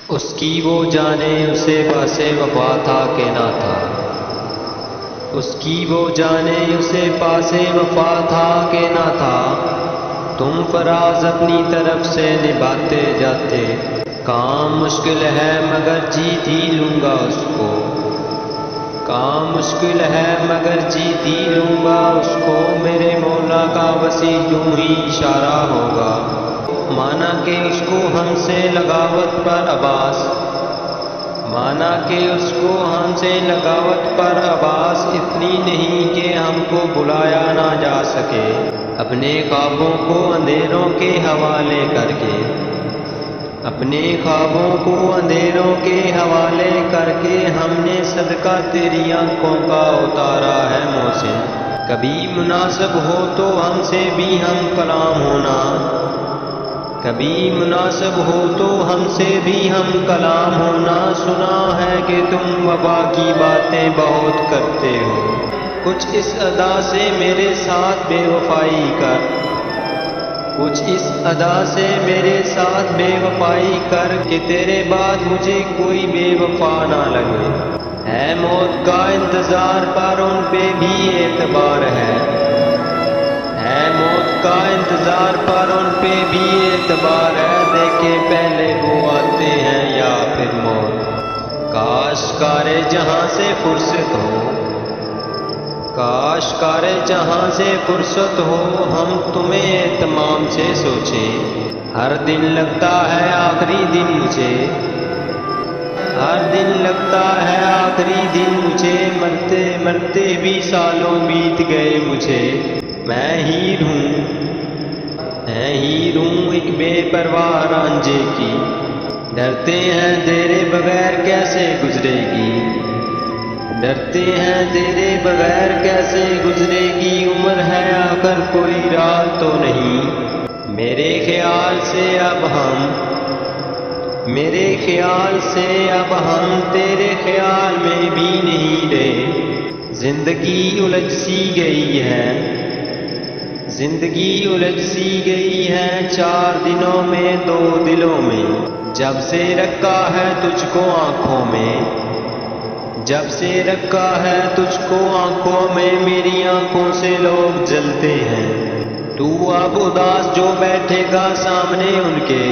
اس کی وہ جانے اسے پاسے وفا تھا کہ نہ تھا، اس کی وہ جانے اسے پاسے وفا تھا کہ نہ تھا، تم فراز اپنی طرف سے نبھاتے جاتے، کام مشکل ہے مگر جیت ہی لوں گا اس کو، کام مشکل ہے مگر جیت ہی لوں گا اس کو، میرے مولا کا وسیع یوں ہی اشارہ ہوگا، مانا کہ اس کو ہم سے لگاوت پر آباس، مانا کہ اس کو ہم سے لگاوت پر آباس اتنی نہیں کہ ہم کو بلایا نہ جا سکے، اپنے خوابوں کو اندھیروں کے حوالے کر کے، اپنے خوابوں کو اندھیروں کے حوالے کر کے ہم نے صدقہ تیری آنکھوں کا اتارا ہے محسن، کبھی مناسب ہو تو ہم سے بھی ہم کلام ہونا، کبھی مناسب ہو تو ہم سے بھی ہم کلام ہونا، سنا ہے کہ تم وفا کی باتیں بہت کرتے ہو، کچھ اس ادا سے میرے ساتھ بے وفائی کر، کچھ اس ادا سے میرے ساتھ بے وفائی کر کہ تیرے بعد مجھے کوئی بے وفا نہ لگے، ہے موت کا انتظار پر ان پہ بھی اعتبار ہے موت کا انتظار پر ان پہ بھی اعتبار ہے، دیکھے پہلے وہ آتے ہیں یا پھر موت، کاش کارے جہاں سے فرصت ہو، کاش کارے جہاں سے فرصت ہو، ہم تمہیں اہتمام سے سوچیں، ہر دن لگتا ہے آخری دن مجھے، ہر دن لگتا ہے آخری دن مجھے، مرتے مرتے بھی سالوں بیت گئے مجھے، میں ہیر ہوں ایک بے پرواہ رانجھے کی، ڈرتے ہیں تیرے بغیر کیسے گزرے گی، ڈرتے ہیں تیرے بغیر کیسے گزرے گی، عمر ہے آخر کوئی رات تو نہیں، میرے خیال سے اب ہم تیرے خیال میں بھی نہیں رہے، زندگی الجھ سی گئی ہے، زندگی الجھ سی گئی ہے، 4 دنوں میں 2 دلوں میں، جب سے رکھا ہے تجھ کو آنکھوں میں، جب سے رکھا ہے تجھ کو آنکھوں میں، میری آنکھوں سے لوگ جلتے ہیں، تو اب اداس جو بیٹھے گا سامنے ان کے،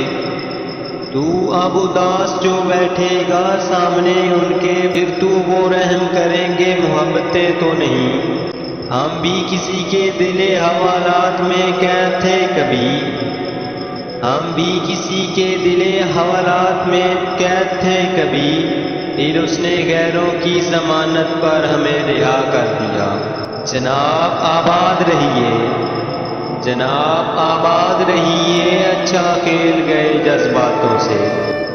تو اب اداس جو بیٹھے گا سامنے ان کے، پھر تو وہ رحم کریں گے محبتیں تو نہیں، ہم بھی کسی کے دل حوالات میں قید تھے کبھی، ہم بھی کسی کے دل حوالات میں قید تھے کبھی، پھر اس نے غیروں کی ضمانت پر ہمیں رہا کر دیا، جناب آباد رہیے، جناب آباد رہیے، اچھا کھیل گئے جذباتوں سے،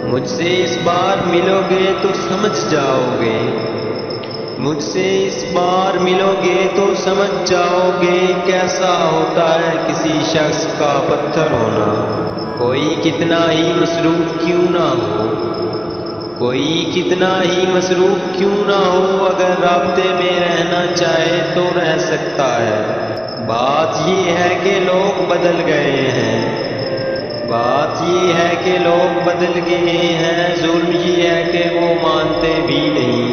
مجھ سے اس بار ملو گے تو سمجھ جاؤ گے، مجھ سے اس بار ملو گے تو سمجھ جاؤ گے، کیسا ہوتا ہے کسی شخص کا پتھر ہونا، کوئی کتنا ہی مصروف کیوں نہ ہو، کوئی کتنا ہی مصروف کیوں نہ ہو، اگر رابطے میں رہنا چاہے تو رہ سکتا ہے، بات یہ ہے کہ لوگ بدل گئے ہیں، بات یہ ہے کہ لوگ بدل گئے ہیں، ظلم یہ ہے کہ وہ مانتے بھی نہیں۔